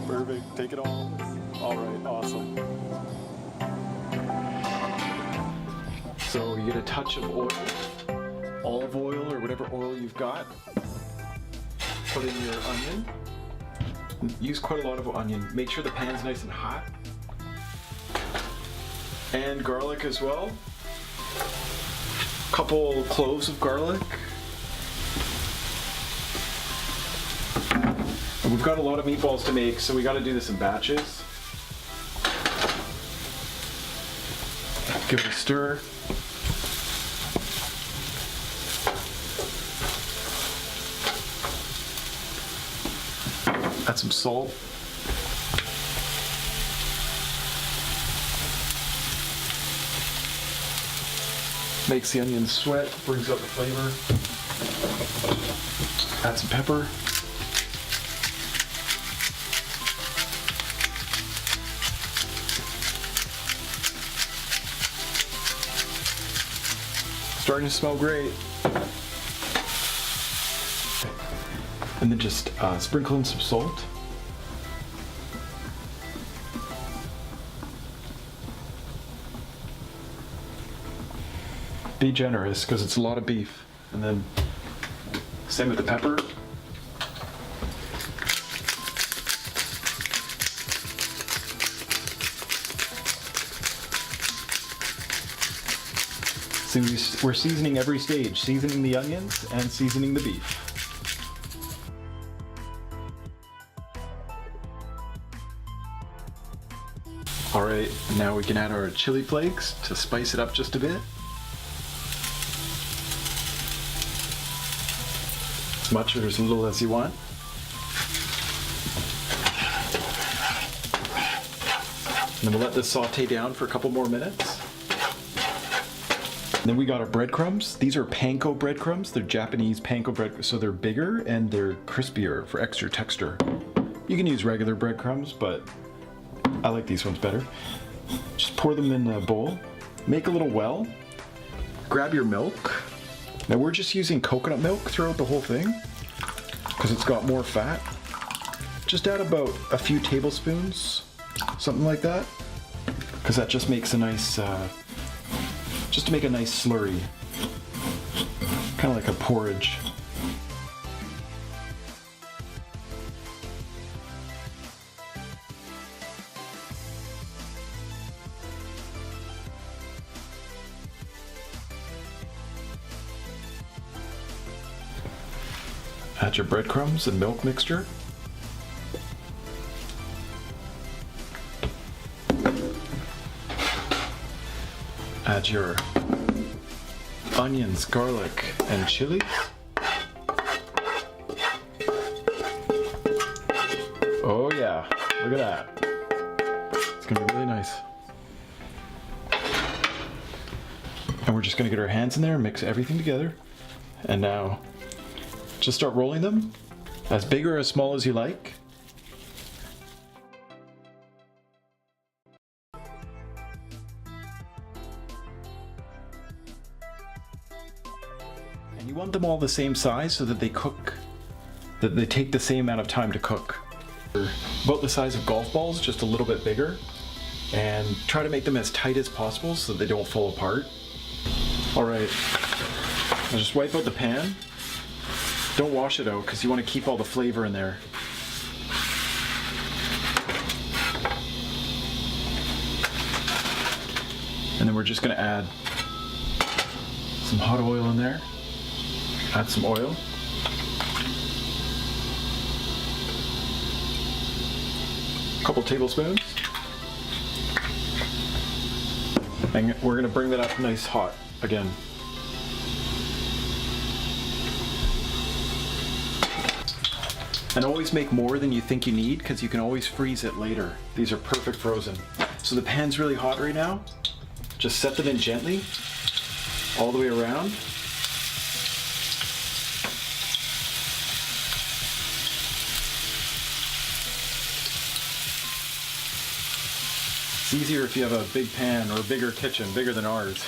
Perfect. Take it all. All right. Awesome. So you get a touch of oil, olive oil or whatever oil you've got. Put in your onion. Use quite a lot of onion. Make sure the pan's nice and hot. And garlic as well. Couple cloves of garlic. And we've got a lot of meatballs to make, so we got to do this in batches. Give it a stir. Add some salt. Makes the onions sweat, brings out the flavor. Add some pepper. Starting to smell great. And then just sprinkle in some salt. Be generous because it's a lot of beef. And then same with the pepper. So we're seasoning every stage, seasoning the onions and seasoning the beef. All right, now we can add our chili flakes to spice it up just a bit. As much or as little as you want. And then we'll let this saute down for a couple more minutes. And then we got our breadcrumbs. These are panko breadcrumbs. They're Japanese panko bread, so they're bigger and they're crispier for extra texture. You can use regular breadcrumbs, but I like these ones better. Just pour them in a bowl. Make a little well. Grab your milk. Now we're just using coconut milk throughout the whole thing because it's got more fat. Just add about a few tablespoons, something like that, because that just makes a nice, just to make a nice slurry, kind of like a porridge. Add your breadcrumbs and milk mixture. Add your onions, garlic, and chilies. Oh yeah, look at that. It's gonna be really nice. And we're just gonna get our hands in there and mix everything together. And now, just start rolling them, as big or as small as you like. And you want them all the same size so that they cook, that they take the same amount of time to cook. About the size of golf balls, just a little bit bigger. And try to make them as tight as possible so that they don't fall apart. All right, I'll just wipe out the pan. Don't wash it out because you want to keep all the flavor in there. And then we're just going to add some hot oil in there. Add some oil. A couple tablespoons. And we're going to bring that up nice hot again. And always make more than you think you need because you can always freeze it later. These are perfect frozen. So the pan's really hot right now. Just set them in gently all the way around. It's easier if you have a big pan or a bigger kitchen, bigger than ours.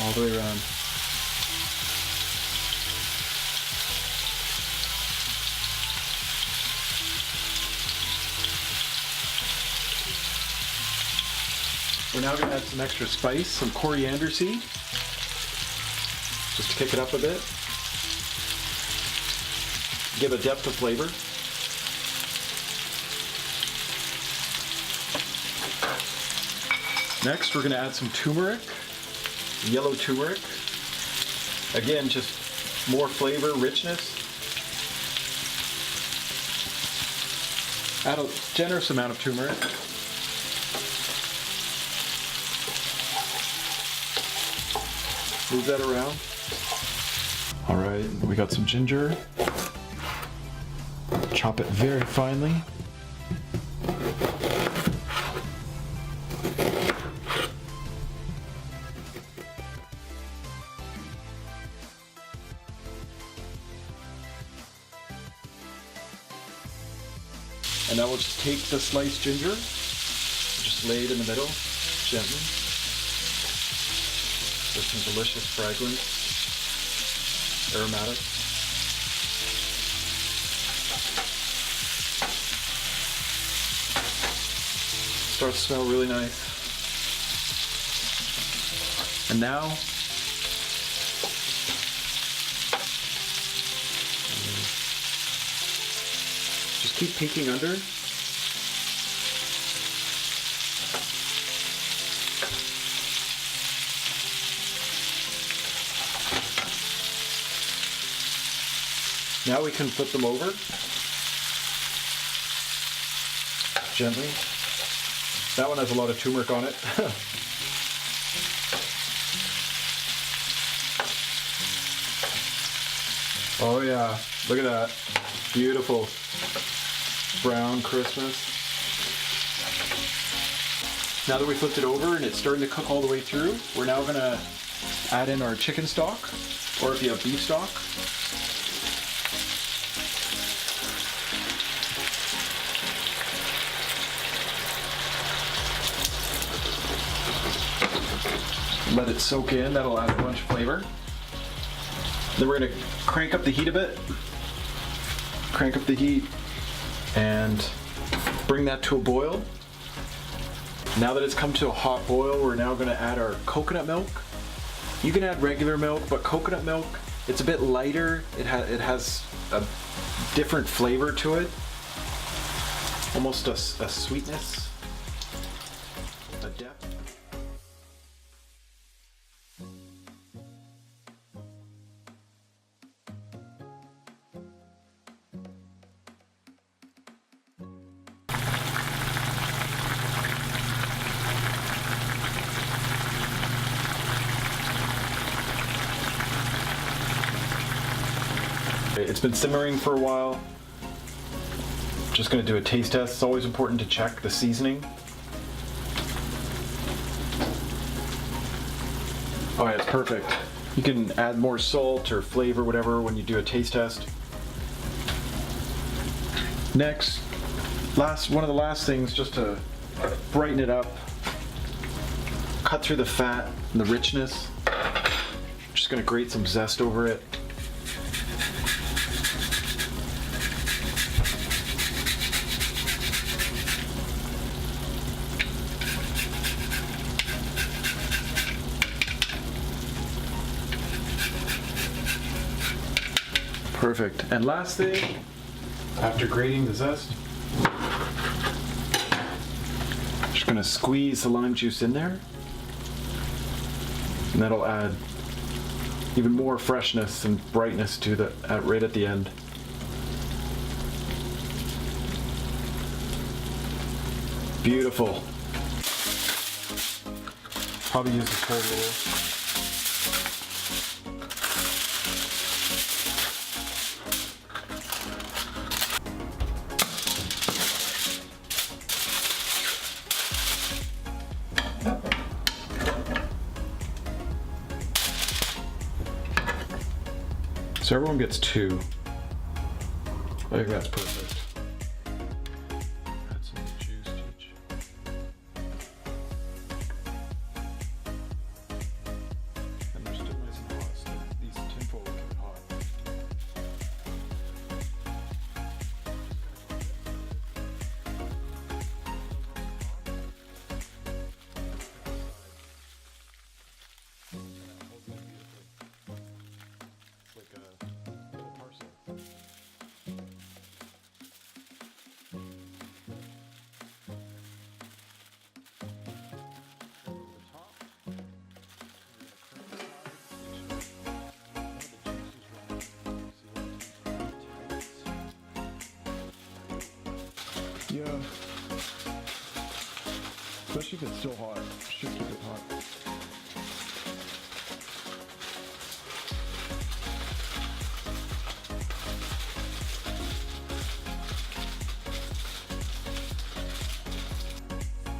All the way around. We're now gonna add some extra spice, some coriander seed, just to kick it up a bit. Give a depth of flavor. Next, we're gonna add some turmeric, yellow turmeric. Again, just more flavor, richness. Add a generous amount of turmeric. Move that around. All right, we got some ginger. Chop it very finely. And now we'll just take the sliced ginger, just lay it in the middle, gently. There's some delicious fragrance, aromatic. Starts to smell really nice. And now, just keep peeking under. Now we can flip them over gently. That one has a lot of turmeric on it. Oh yeah, look at that. Beautiful brown Christmas. Now that we flipped it over and it's starting to cook all the way through, we're now gonna add in our chicken stock, or if you have beef stock. Let it soak in, that'll add a bunch of flavor. Then we're gonna crank up the heat a bit. Crank up the heat and bring that to a boil. Now that it's come to a hot boil, we're now gonna add our coconut milk. You can add regular milk, but coconut milk, it's a bit lighter. It has a different flavor to it. Almost a sweetness, a depth. It's been simmering for a while. Just gonna do a taste test. It's always important to check the seasoning. Oh yeah, it's perfect. You can add more salt or flavor, whatever, when you do a taste test. Next, one of the last things, just to brighten it up, cut through the fat and the richness. Just gonna grate some zest over it. Perfect. And last thing, after grating the zest, just gonna squeeze the lime juice in there, and that'll add even more freshness and brightness to right at the end. Beautiful. Probably use this whole roll. So everyone gets 2. I think that's perfect. Add some juice to each. And they're still nice and hot, so these tinfoil will get hot. Especially if it's still hot. Should keep it hot.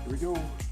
Here we go.